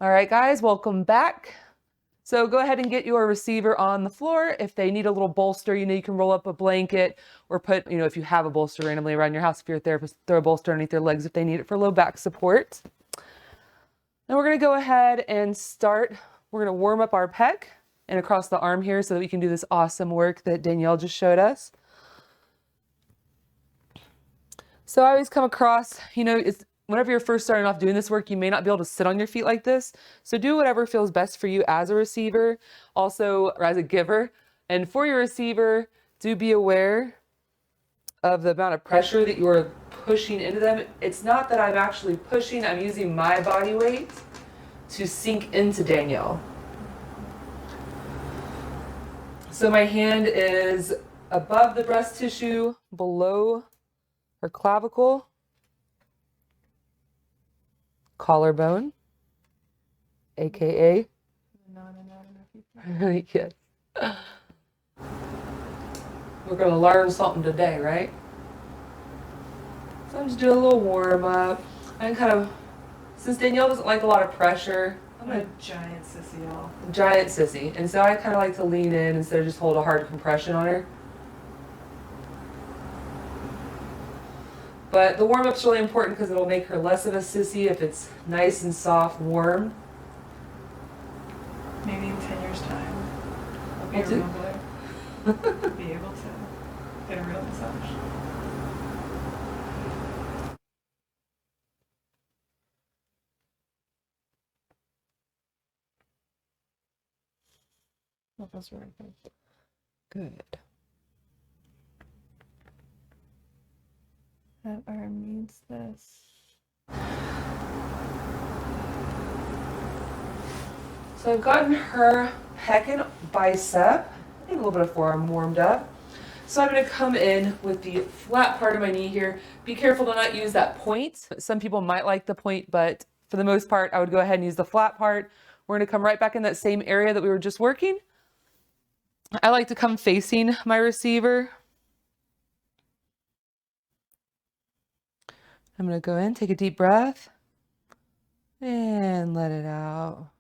All right, guys, welcome back. So go ahead and get your receiver on the floor. If they need a little bolster, you can roll up a blanket or put, if you have a bolster randomly around your house, if you're a therapist, throw a bolster underneath their legs if they need it for low back support. Now we're going to go ahead and start. We're going to warm up our pec and across the arm here so that we can do this awesome work that Danielle just showed us. So I always come across, whenever you're first starting off doing this work, you may not be able to sit on your feet like this. So do whatever feels best for you as a receiver, also or as a giver. And for your receiver, do be aware of the amount of pressure that you're pushing into them. It's not that I'm actually pushing, I'm using my body weight to sink into Danielle. So my hand is above the breast tissue, below her clavicle, collarbone, aka yes. We're going to learn something today, right? So I'm just doing a little warm up. I'm since Danielle doesn't like a lot of pressure, I'm a giant sissy, y'all. Giant sissy. And so I kind of like to lean in instead of just hold a hard compression on her. But the warm-up's really important because it'll make her less of a sissy if it's nice and soft, warm. Maybe in 10 years' time, I'll be be able to get a real massage. That feels really good. Good. That arm needs this. So I've gotten her pec and bicep, I think a little bit of forearm warmed up. So I'm going to come in with the flat part of my knee here. Be careful to not use that point. Some people might like the point, but for the most part, I would go ahead and use the flat part. We're going to come right back in that same area that we were just working. I like to come facing my receiver. I'm going to go in, take a deep breath, and let it out.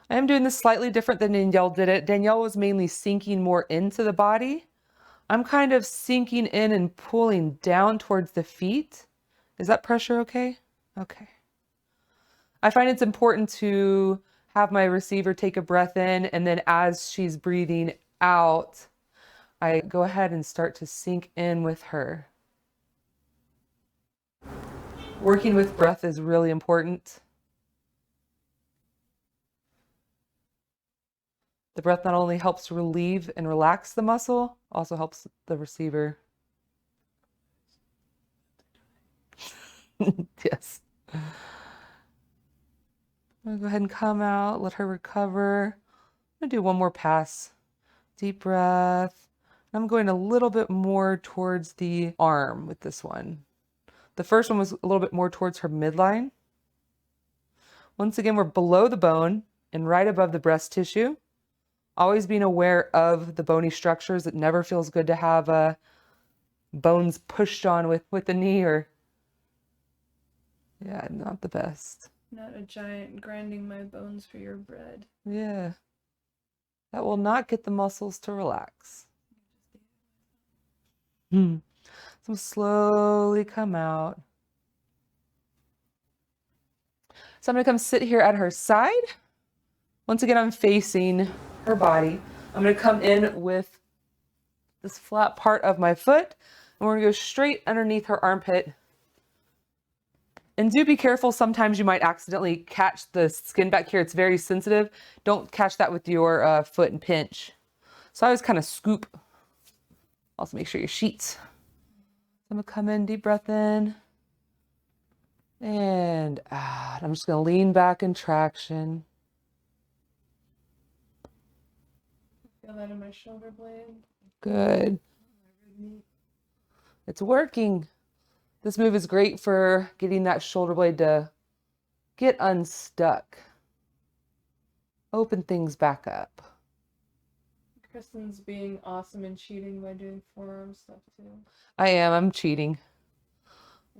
I am doing this slightly different than Danielle did it. Danielle was mainly sinking more into the body. I'm kind of sinking in and pulling down towards the feet. Is that pressure okay? Okay. I find it's important to have my receiver take a breath in, and then as she's breathing out, I go ahead and start to sink in with her. Working with breath is really important. The breath not only helps relieve and relax the muscle, also helps the receiver. Yes. I'm gonna go ahead and come out, let her recover. I'm gonna do one more pass. Deep breath. I'm going a little bit more towards the arm with this one. The first one was a little bit more towards her midline. Once again, we're below the bone and right above the breast tissue. Always being aware of the bony structures. It never feels good to have bones pushed on with the knee or, yeah, not the best. Not a giant grinding my bones for your bread. Yeah. That will not get the muscles to relax. So slowly come out. So I'm going to come sit here at her side. Once again, I'm facing her body. I'm going to come in with this flat part of my foot, and we're going to go straight underneath her armpit. And do be careful. Sometimes you might accidentally catch the skin back here. It's very sensitive. Don't catch that with your foot and pinch. So I always kind of scoop. Also make sure your sheets. I'm going to come in, deep breath in. And out. I'm just going to lean back in traction. Feel that in my shoulder blade. Good. It's working. This move is great for getting that shoulder blade to get unstuck. Open things back up. Kristen's being awesome and cheating by doing forearm stuff too. I am. I'm cheating.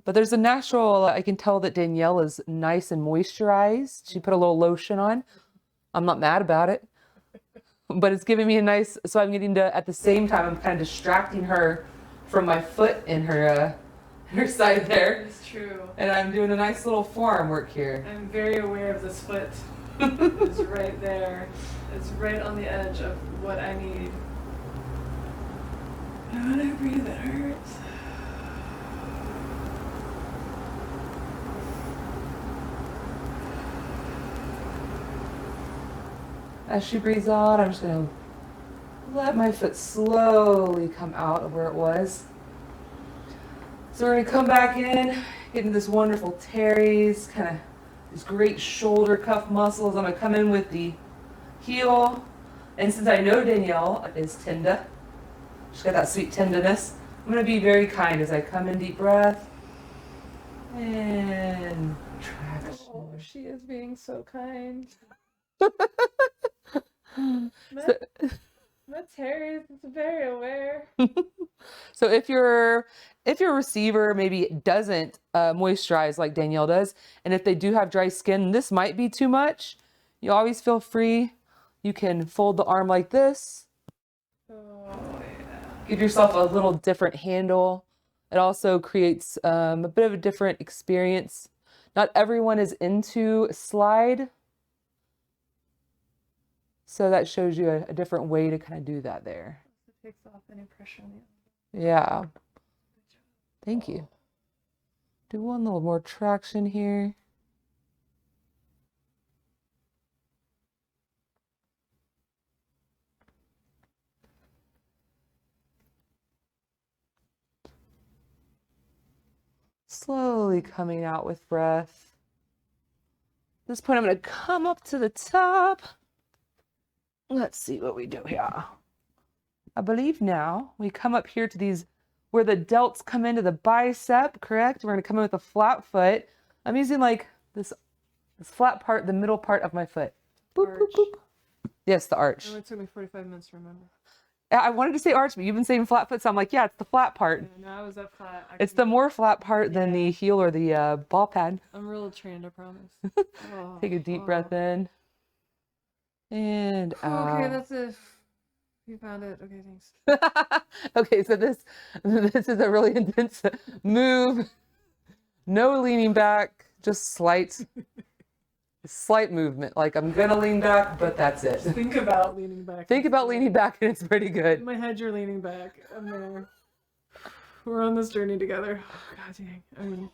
But there's a natural, I can tell that Danielle is nice and moisturized. She put a little lotion on. I'm not mad about it, but it's giving me a nice, so I'm getting to, at the same time, I'm kind of distracting her from my foot in her side there. It's true. And I'm doing a nice little forearm work here. I'm very aware of this foot. It's right there. It's right on the edge of what I need. And when I breathe, it hurts. As she breathes out, I'm just going to let my foot slowly come out of where it was. So we're going to come back in, get into this wonderful teres, kind of these great shoulder cuff muscles. I'm going to come in with the heel. And since I know Danielle is tender, she's got that sweet tenderness, I'm going to be very kind as I come in, deep breath. And traction. Oh, she is being so kind. My teres is very aware. So if your receiver maybe doesn't moisturize like Danielle does, and if they do have dry skin, this might be too much. You always feel free. You can fold the arm like this. Oh, yeah. Give yourself a little different handle. It also creates a bit of a different experience. Not everyone is into slide. So that shows you a different way to kind of do that there. It takes off any pressure on the other. Yeah. Thank you. Do one little more traction here. Slowly coming out with breath. At this point, I'm going to come up to the top. Let's see what we do here. I believe now we come up here to these where the delts come into the bicep, correct? We're going to come in with a flat foot. I'm using like this flat part, the middle part of my foot. Boop, boop, boop. Yes, the arch. It took me 45 minutes to remember. I wanted to say arch, but you've been saying flat foot, so I'm like, yeah, it's the flat part. Yeah, no, I was up flat. It's the more flat part than the heel or the ball pad. I'm real trained, I promise. Oh, Take a deep breath in. And out. Okay, that's it. You found it. Okay, thanks. Okay, so this is a really intense move. No leaning back, just slight movement. Like I'm gonna lean back, but that's it. Think about leaning back. Think about leaning back, and it's pretty good. In my head, you're leaning back. I'm there. We're on this journey together. Oh, God dang. I mean,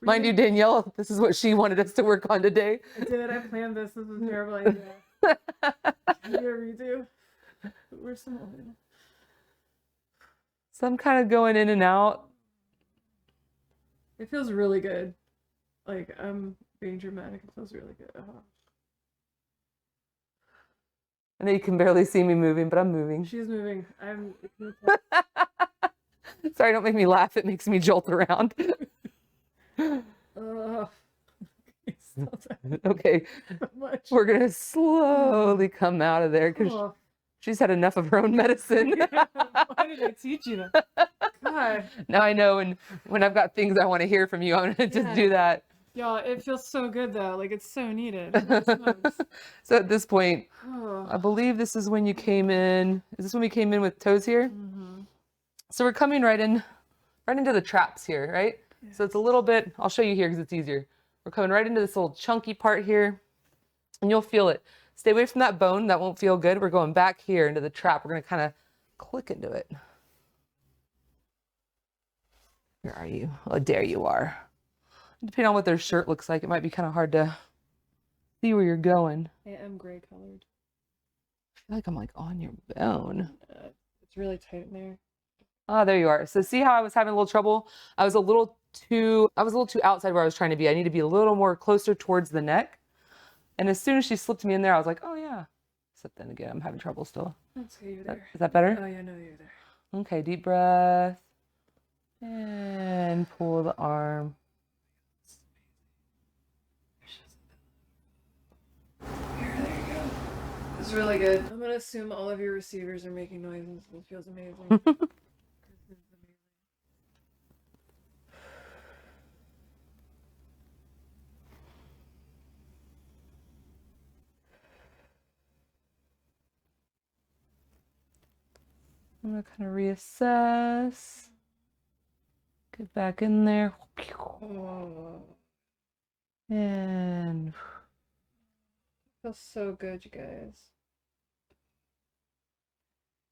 mind you, Danielle, this is what she wanted us to work on today. I did. I planned this. This was a terrible idea. Can you redo? Where's some oil? So I'm kind of going in and out. It feels really good. Like, I'm being dramatic. It feels really good. I know you can barely see me moving, but I'm moving. She's moving. I'm. Sorry, don't make me laugh. It makes me jolt around. Okay, So much. we're gonna slowly come out of there because Oh. she's had enough of her own medicine. Why did I teach you that? God. Now I know, and when I've got things I want to hear from you, I'm gonna just do that. Y'all, it feels so good though. Like it's so needed. So at this point, Oh. I believe this is when you came in. Is this when we came in with toes here? Mm-hmm. So we're coming right into the traps here, right? Yes. So it's a little bit, I'll show you here because it's easier. We're coming right into this little chunky part here, and you'll feel it. Stay away from that bone. That won't feel good. We're going back here into the trap. We're going to kind of click into it. Where are you? Oh, there you are. Depending on what their shirt looks like, it might be kind of hard to see where you're going. I am gray colored. I feel like I'm like on your bone. It's really tight in there. Oh, there you are. So see how I was having a little trouble? I was a little too outside where I was trying to be. I need to be a little more closer towards the neck. And as soon as she slipped me in there, I was like, oh yeah. Except then again, I'm having trouble still. Let's see you there. Is that better? Oh yeah, no, you're there. Okay, deep breath. And pull the arm. Here, there you go. It's really good. I'm gonna assume all of your receivers are making noises. It feels amazing. I'm gonna kind of reassess. Get back in there. Oh, And feels so good, you guys.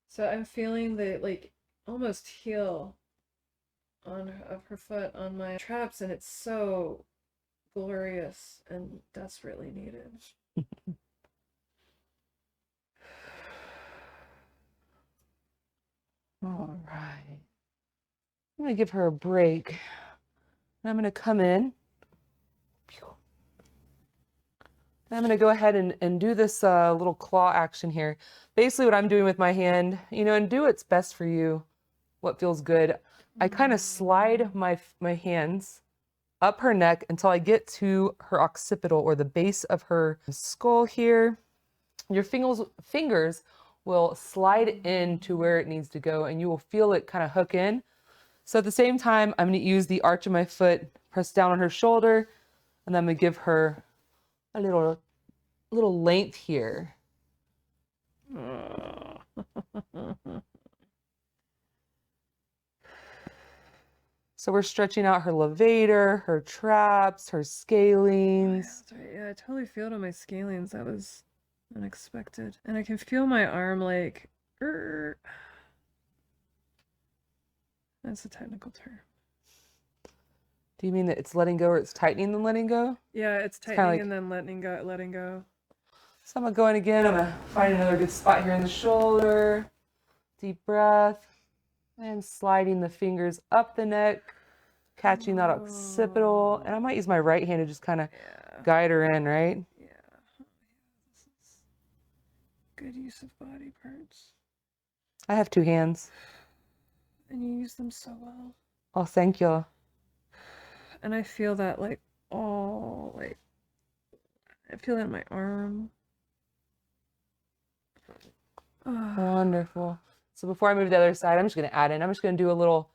So I'm feeling the like almost heel of her foot on my traps, and it's so glorious and desperately needed. all right. I'm gonna give her a break. And I'm gonna come in. And I'm gonna go ahead and do this little claw action here. Basically what I'm doing with my hand, you know, and do what's best for you, what feels good. I kind of slide my hands up her neck until I get to her occipital or the base of her skull here. Your fingers will slide into where it needs to go and you will feel it kind of hook in. So at the same time, I'm going to use the arch of my foot, press down on her shoulder, and then I'm going to give her a little length here. So we're stretching out her levator, her traps, her scalenes. Oh, yeah, I totally feel it on my scalenes. That was unexpected. And I can feel my arm like, that's a technical term. Do you mean that it's letting go or it's tightening then letting go? Yeah, it's kinda tightening like- and then letting go. So I'm gonna go in again. I'm gonna find another good spot here in the shoulder. Deep breath. And sliding the fingers up the neck, catching that occipital. And I might use my right hand to just kind of guide her in, right? Yeah. This is good use of body parts. I have two hands. And you use them so well. Oh, thank you. And I feel that I feel that in my arm. Wonderful. So before I move to the other side, I'm just going to add in. I'm just going to do a little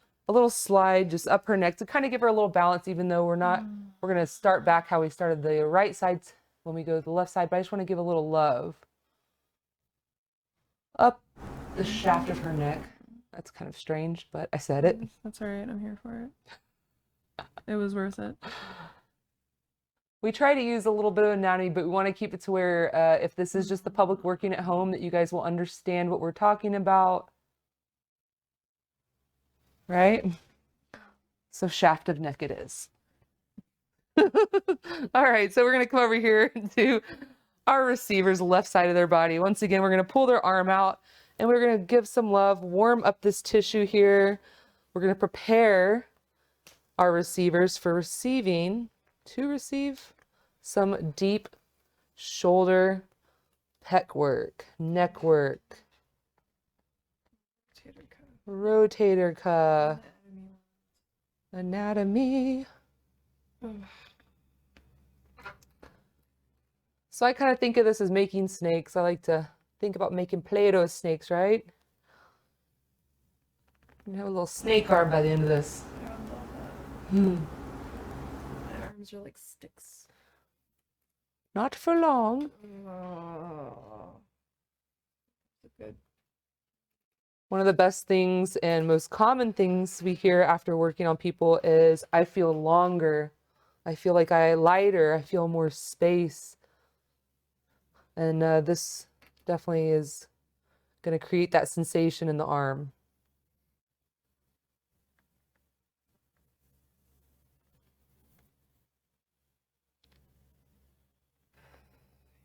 slide just up her neck to kind of give her a little balance, even though we're going to start back how we started the right side when we go to the left side, but I just want to give a little love. Up the shaft of her neck. That's kind of strange, but I said it. That's all right. I'm here for it. It was worth it. We try to use a little bit of anatomy, but we want to keep it to where if this is just the public working at home, that you guys will understand what we're talking about. Right? So shaft of neck it is. All right, so we're going to come over here to our receiver's left side of their body. Once again, we're going to pull their arm out and we're going to give some love, warm up this tissue here. We're going to prepare our receivers for to receive some deep shoulder, pec work, neck work, rotator cuff, anatomy. So I kind of think of this as making snakes. I like to think about making Play-Doh snakes, right? You have a little snake arm by the end of this. I would love that. My arms are like sticks. Not for long. Oh. Good. One of the best things and most common things we hear after working on people is, I feel longer. I feel like I lighter. I feel more space. And this definitely is going to create that sensation in the arm.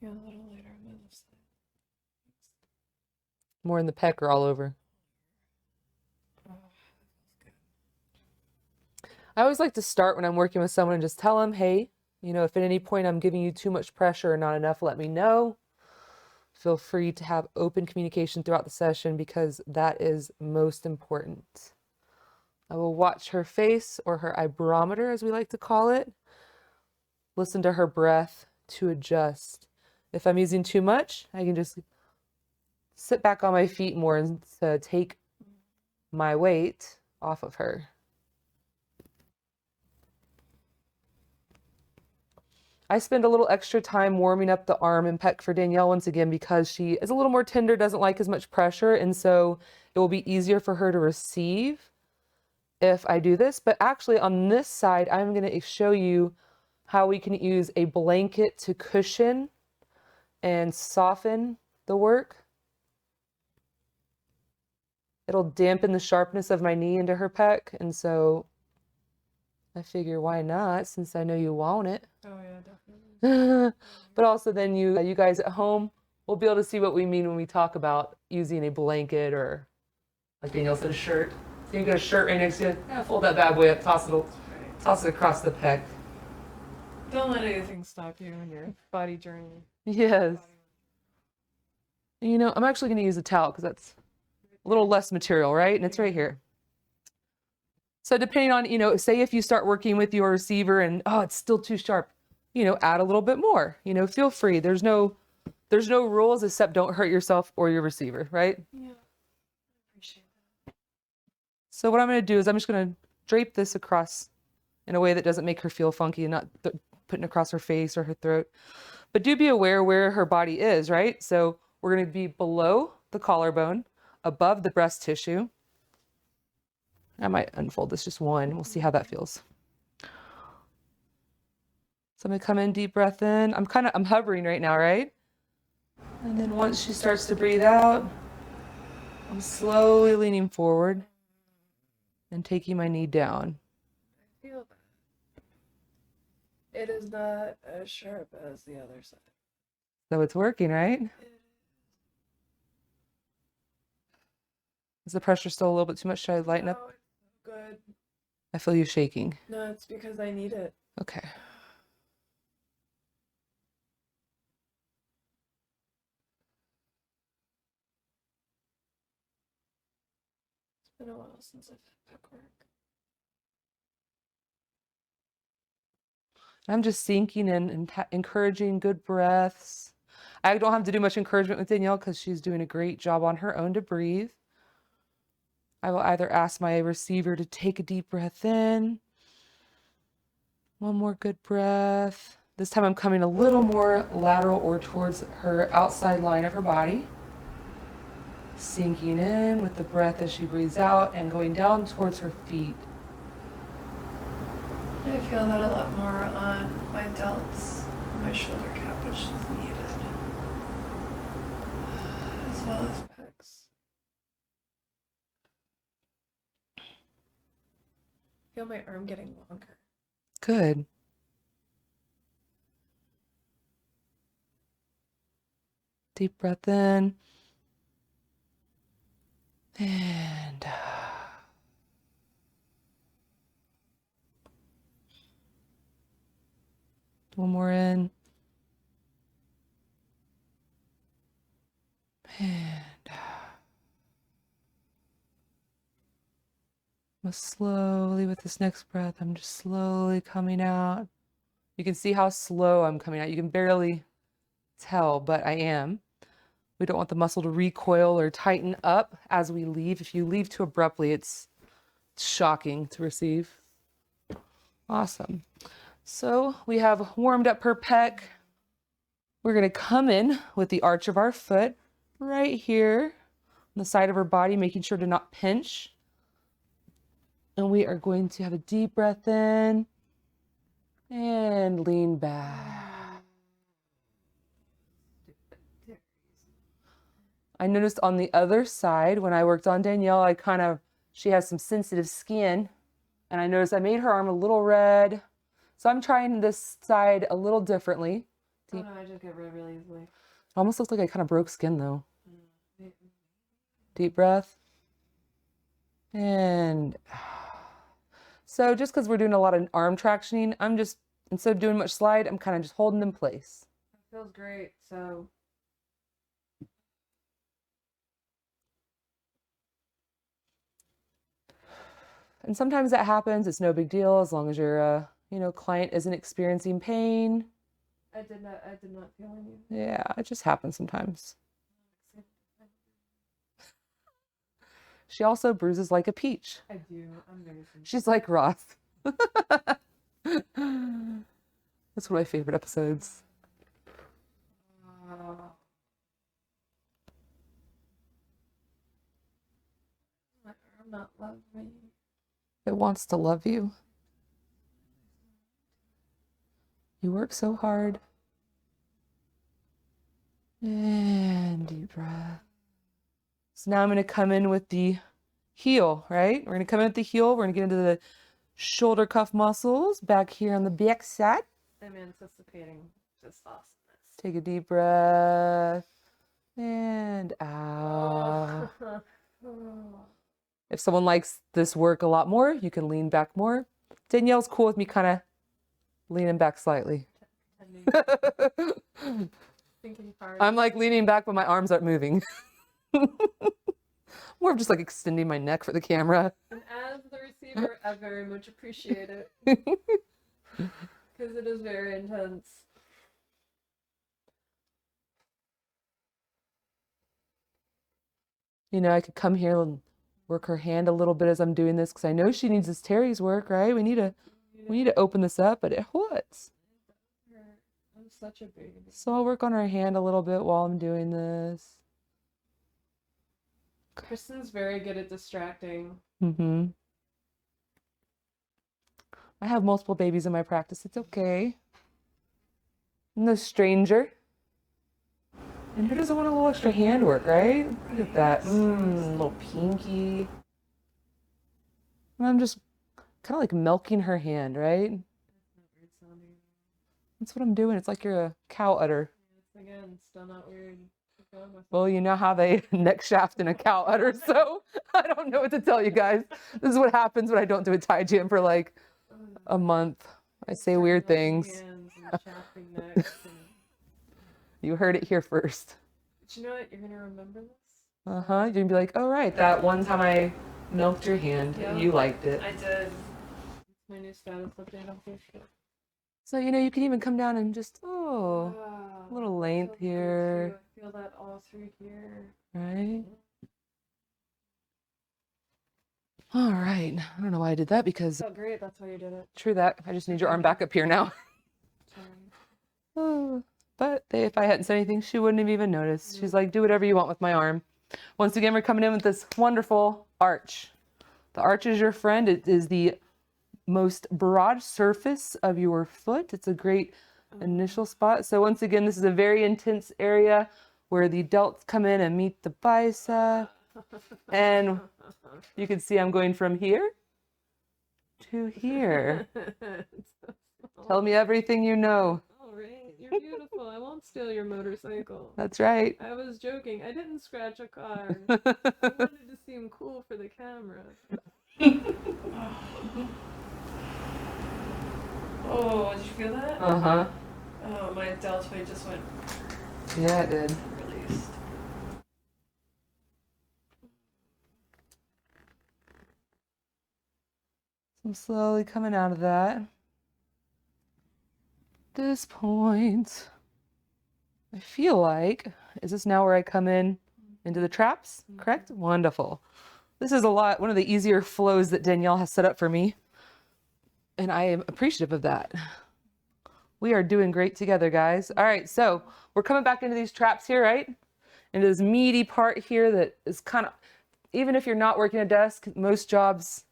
Yeah, a little later on my left side. More in the pec or all over. Oh, that feels good. I always like to start when I'm working with someone and just tell them, hey, you know, if at any point I'm giving you too much pressure or not enough, let me know. Feel free to have open communication throughout the session because that is most important. I will watch her face, or her ibrometer as we like to call it. Listen to her breath to adjust. If I'm using too much, I can just sit back on my feet more and take my weight off of her. I spend a little extra time warming up the arm and pec for Danielle once again because she is a little more tender, doesn't like as much pressure, and so it will be easier for her to receive if I do this. But actually on this side, I'm going to show you how we can use a blanket to cushion and soften the work. It'll dampen the sharpness of my knee into her pec, and so I figure why not, since I know you want it. Oh yeah, definitely. But also then you guys at home will be able to see what we mean when we talk about using a blanket, or like Danielle said, a shirt. So you got a shirt right next to you. Yeah, fold that bad boy up, toss it across the pec. Don't let anything stop you in your body journey. Yes. You know, I'm actually going to use a towel because that's a little less material, right? And it's right here. So depending on, you know, say if you start working with your receiver and, oh, it's still too sharp, you know, add a little bit more, you know, feel free. There's no rules except don't hurt yourself or your receiver, right? Yeah. I appreciate that. So what I'm going to do is I'm just going to drape this across in a way that doesn't make her feel funky and not putting it across her face or her throat. But do be aware where her body is, right? So we're going to be below the collarbone, above the breast tissue. I might unfold this just one. We'll see how that feels. So I'm going to come in, deep breath in. I'm hovering right now, right? And then once she starts to breathe out, I'm slowly leaning forward and taking my knee down. I feel that. It is not as sharp as the other side. So it's working, right? Is the pressure still a little bit too much? Should I lighten up? No, it's good. I feel you shaking. No, it's because I need it. Okay. It's been a while since I've had pec work. I'm just sinking in and encouraging good breaths. I don't have to do much encouragement with Danielle because she's doing a great job on her own to breathe. I will either ask my receiver to take a deep breath in. One more good breath. This time I'm coming a little more lateral or towards her outside line of her body. Sinking in with the breath as she breathes out and going down towards her feet. I feel that a lot more on my delts, my shoulder cap, which is needed, as well as pecs. Feel my arm getting longer. Good. Deep breath in. And one more in. And I'm slowly, with this next breath, I'm just slowly coming out. You can see how slow I'm coming out. You can barely tell, but I am. We don't want the muscle to recoil or tighten up as we leave. If you leave too abruptly, it's shocking to receive. Awesome. So we have warmed up her pec. We're going to come in with the arch of our foot right here on the side of her body, making sure to not pinch. And we are going to have a deep breath in and lean back. I noticed on the other side, when I worked on Danielle, she has some sensitive skin, and I noticed I made her arm a little red. So I'm trying this side a little differently. Oh no, I just get red really easily. Almost looks like I kind of broke skin though. Deep breath. And so just because we're doing a lot of arm tractioning, I'm just, instead of doing much slide, I'm kind of just holding in place. It feels great, so. And sometimes that happens. It's no big deal as long as your, client isn't experiencing pain. I did not feel any. Yeah, it just happens sometimes. She also bruises like a peach. I do. I'm very sensitive. She's like Ross. It's That's one of my favorite episodes. My arm not love me. It wants to love you. You work so hard. And deep breath. So now I'm going to come in with the heel, right? We're going to come in with the heel. We're going to get into the shoulder cuff muscles back here on the back side. I'm anticipating this awesomeness. Take a deep breath. And out. If someone likes this work a lot more, you can lean back more. Danielle's cool with me kind of leaning back slightly. Thinking hard. I'm like leaning back, but my arms aren't moving. More of just like extending my neck for the camera. And as the receiver, I very much appreciate it. Because it is very intense. You know, I could come here and work her hand a little bit as I'm doing this because I know she needs this teres work, right? We need to open this up, but it hurts. I'm such a baby. So I'll work on her hand a little bit while I'm doing this. Kristen's very good at distracting. Mm-hmm. I have multiple babies in my practice. It's okay. I'm no stranger. And who doesn't want a little extra hand work, right? Look at that. Little pinky. And I'm just kind of like milking her hand, right? That's what I'm doing. It's like you're a cow udder. Again, still not weird. Well, you know how they neck shaft in a cow udder, so I don't know what to tell you guys. This is what happens when I don't do a tie jam for like a month. I say weird things. You heard it here first. But you know what? You're going to remember this? Uh-huh. You're going to be like, oh, right, that one time I milked your hand, you liked it. I did. It's my new status update on Facebook. So, you know, you can even come down and just, a little length here. I feel that all through here. Right? All right. I don't know why I did that because... Oh, great. That's why you did it. True that. I just need your arm back up here now. Sorry. But if I hadn't said anything, she wouldn't have even noticed. She's like, do whatever you want with my arm. Once again, we're coming in with this wonderful arch. The arch is your friend. It is the most broad surface of your foot. It's a great initial spot. So once again, this is a very intense area where the delts come in and meet the bicep. And you can see I'm going from here to here. Tell me everything you know. All right. You're beautiful. I won't steal your motorcycle. That's right. I was joking. I didn't scratch a car. I wanted to seem cool for the camera. Oh, did you feel that? Uh-huh. Oh, my deltoid just went. Yeah, it did. Released. I'm slowly coming out of that. At this point, I feel like, is this now where I come in into the traps? Correct? Wonderful. This is one of the easier flows that Danielle has set up for me. And I am appreciative of that. We are doing great together, guys. All right, so we're coming back into these traps here, right? Into this meaty part here that is kind of, even if you're not working a desk, most jobs,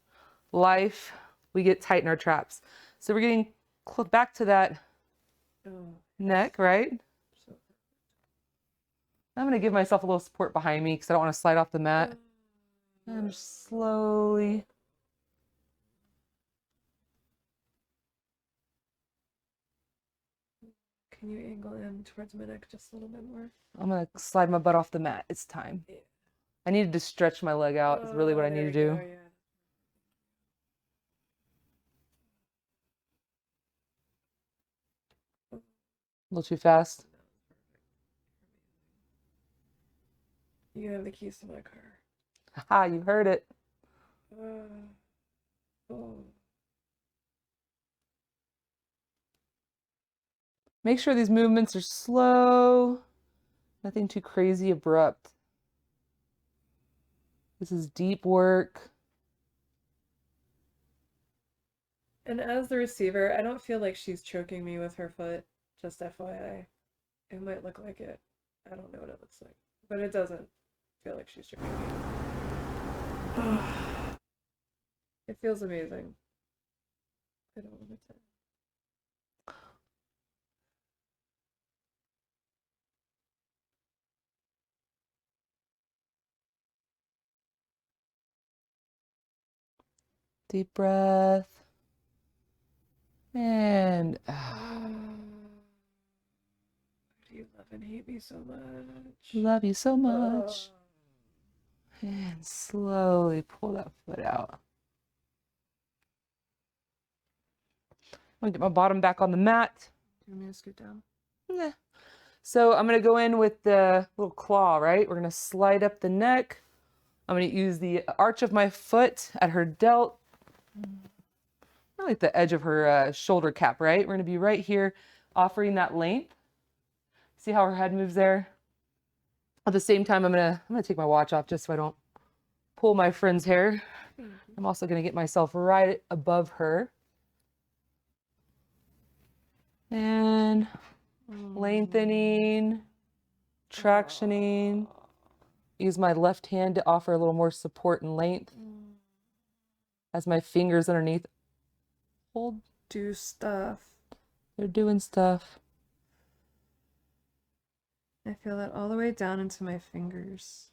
life, we get tight in our traps. So we're getting back to that neck, right? I'm going to give myself a little support behind me because I don't want to slide off the mat. I'm just slowly. Can you angle in towards my neck just a little bit more? I'm going to slide my butt off the mat. It's time. Yeah. I needed to stretch my leg out. Is really what I need to do. Go, yeah. A little too fast. You have the keys to my car. Haha, you heard it. Make sure these movements are slow. Nothing too crazy abrupt. This is deep work. And as the receiver, I don't feel like she's choking me with her foot, just FYI. It might look like it. I don't know what it looks like. But it doesn't feel like she's choking me. It feels amazing. I don't want to. Deep breath. And You love and hate me so much. love you so much. And slowly pull that foot out. I'm gonna get my bottom back on the mat. Do you want me to scoot down? Nah. So I'm gonna go in with the little claw, right? We're gonna slide up the neck. I'm gonna use the arch of my foot at her delt. I like the edge of her shoulder cap, right? We're gonna be right here, offering that length. See how her head moves there? At the same time, I'm gonna take my watch off just so I don't pull my friend's hair. I'm also gonna get myself right above her. And lengthening, tractioning. Use my left hand to offer a little more support and length. As my fingers underneath hold. Do stuff. They're doing stuff. I feel that all the way down into my fingers.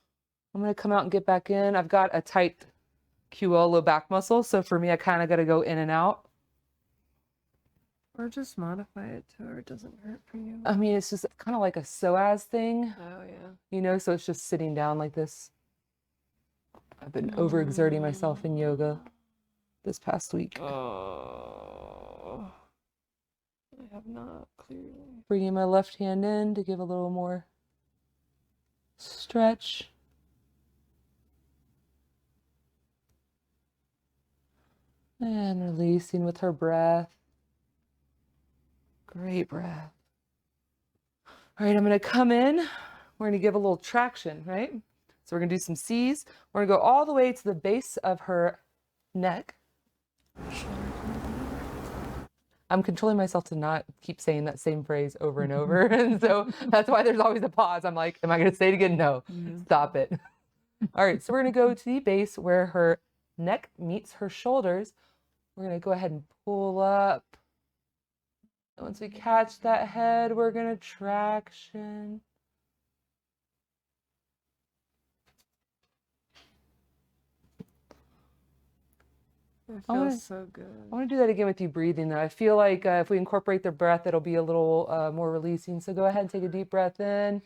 I'm gonna come out and get back in. I've got a tight QL low back muscle, so for me, I kind of got to go in and out. Or just modify it to where it doesn't hurt for you. I mean, it's just kind of like a psoas thing, Oh, yeah. you know, so it's just sitting down like this. I've been overexerting myself in yoga this past week. Oh. I have not, clearly. Bringing my left hand in to give a little more stretch. And releasing with her breath. Great breath. All right, I'm gonna come in. We're gonna give a little traction, right? So we're gonna do some C's. We're gonna go all the way to the base of her neck. I'm controlling myself to not keep saying that same phrase over and over. And so that's why there's always a pause. I'm like, am I gonna say it again? No, stop it. All right, so we're gonna go to the base where her neck meets her shoulders. We're gonna go ahead and pull up. Once we catch that head, we're gonna traction. It feels so good. I want to do that again with you breathing though. I feel like if we incorporate the breath, it'll be a little more releasing. So go ahead and take a deep breath in.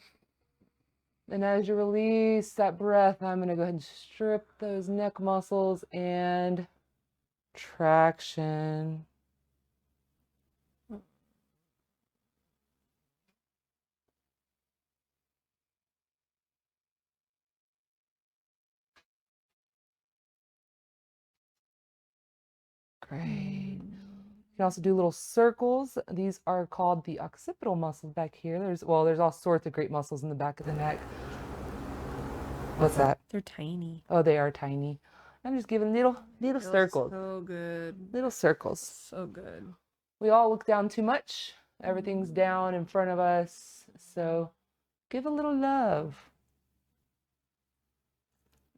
And as you release that breath, I'm going to go ahead and strip those neck muscles and traction. Great. You can also do little circles. These are called the occipital muscles back here. There's all sorts of great muscles in the back of the neck. What's that? They're tiny. Oh, they are tiny. I'm just giving little circles. So good. Little circles. So good. We all look down too much. Everything's down in front of us. So give a little love.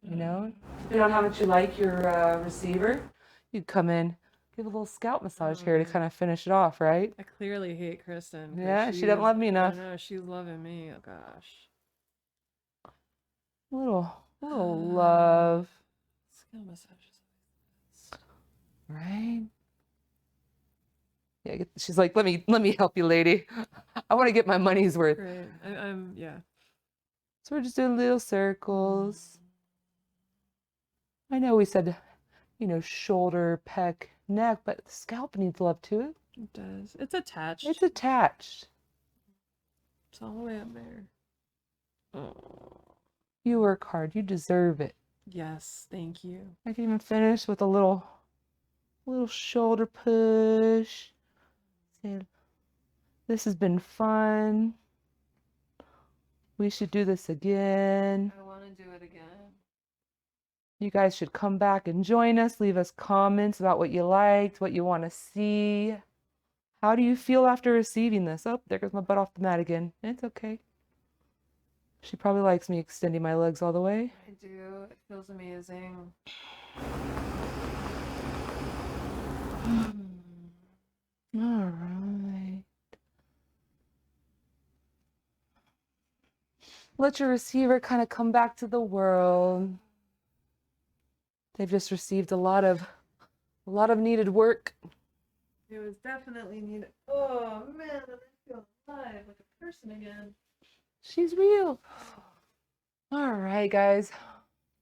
You know, depending on how much you like your receiver, you come in, give a little scalp massage here to kind of finish it off, right? I clearly hate Kristen. Yeah, she doesn't love me enough. I know, she's loving me. Oh gosh. A little love. Scalp massages. Right? Yeah, she's like, let me help you, lady. I want to get my money's worth. Great. Yeah. So we're just doing little circles. I know we said, you know, shoulder, pec, neck, but the scalp needs love too. It does. It's attached. It's attached. It's all the way up there. Oh. You work hard. You deserve it. Yes, thank you. I can even finish with a little shoulder push. Say, this has been fun. We should do this again. I want to do it again. You guys should come back and join us. Leave us comments about what you liked, what you want to see. How do you feel after receiving this? Oh, there goes my butt off the mat again. It's okay. She probably likes me extending my legs all the way. I do. It feels amazing. All right. Let your receiver kind of come back to the world. They've just received a lot of needed work. It was definitely needed. Oh man, I feel alive like a person again. She's real. All right, guys.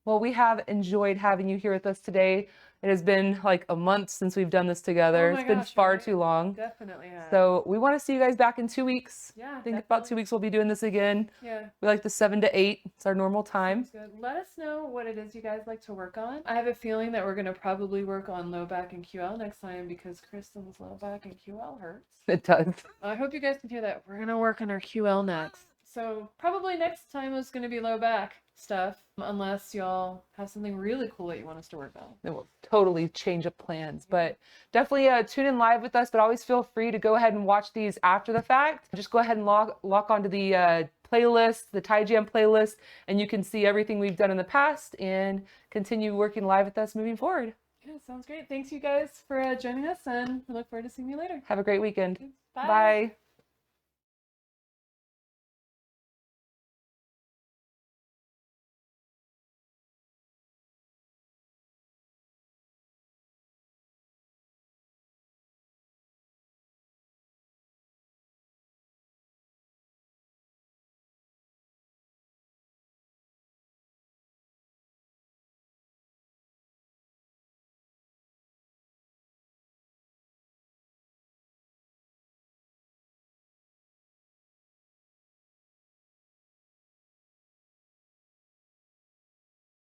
Well, we have enjoyed having you here with us today. It has been like a month since we've done this together. Oh my It's been gosh, far right? too long. Definitely have. So we want to see you guys back in 2 weeks. Yeah, I think about 2 weeks we'll be doing this again. Yeah. We like the 7 to 8. It's our normal time. Sounds good. Let us know what it is you guys like to work on. I have a feeling that we're going to probably work on low back and QL next time because Kristen's low back and QL hurts. It does. I hope you guys can hear that. We're going to work on our QL next. So probably next time is going to be low back stuff, unless y'all have something really cool that you want us to work on. It will totally change up plans, but definitely tune in live with us, but always feel free to go ahead and watch these after the fact. Just go ahead and lock onto the playlist, the Tie Jam playlist, and you can see everything we've done in the past and continue working live with us moving forward. Yeah, sounds great. Thanks you guys for joining us, and we look forward to seeing you later. Have a great weekend. Bye. Bye.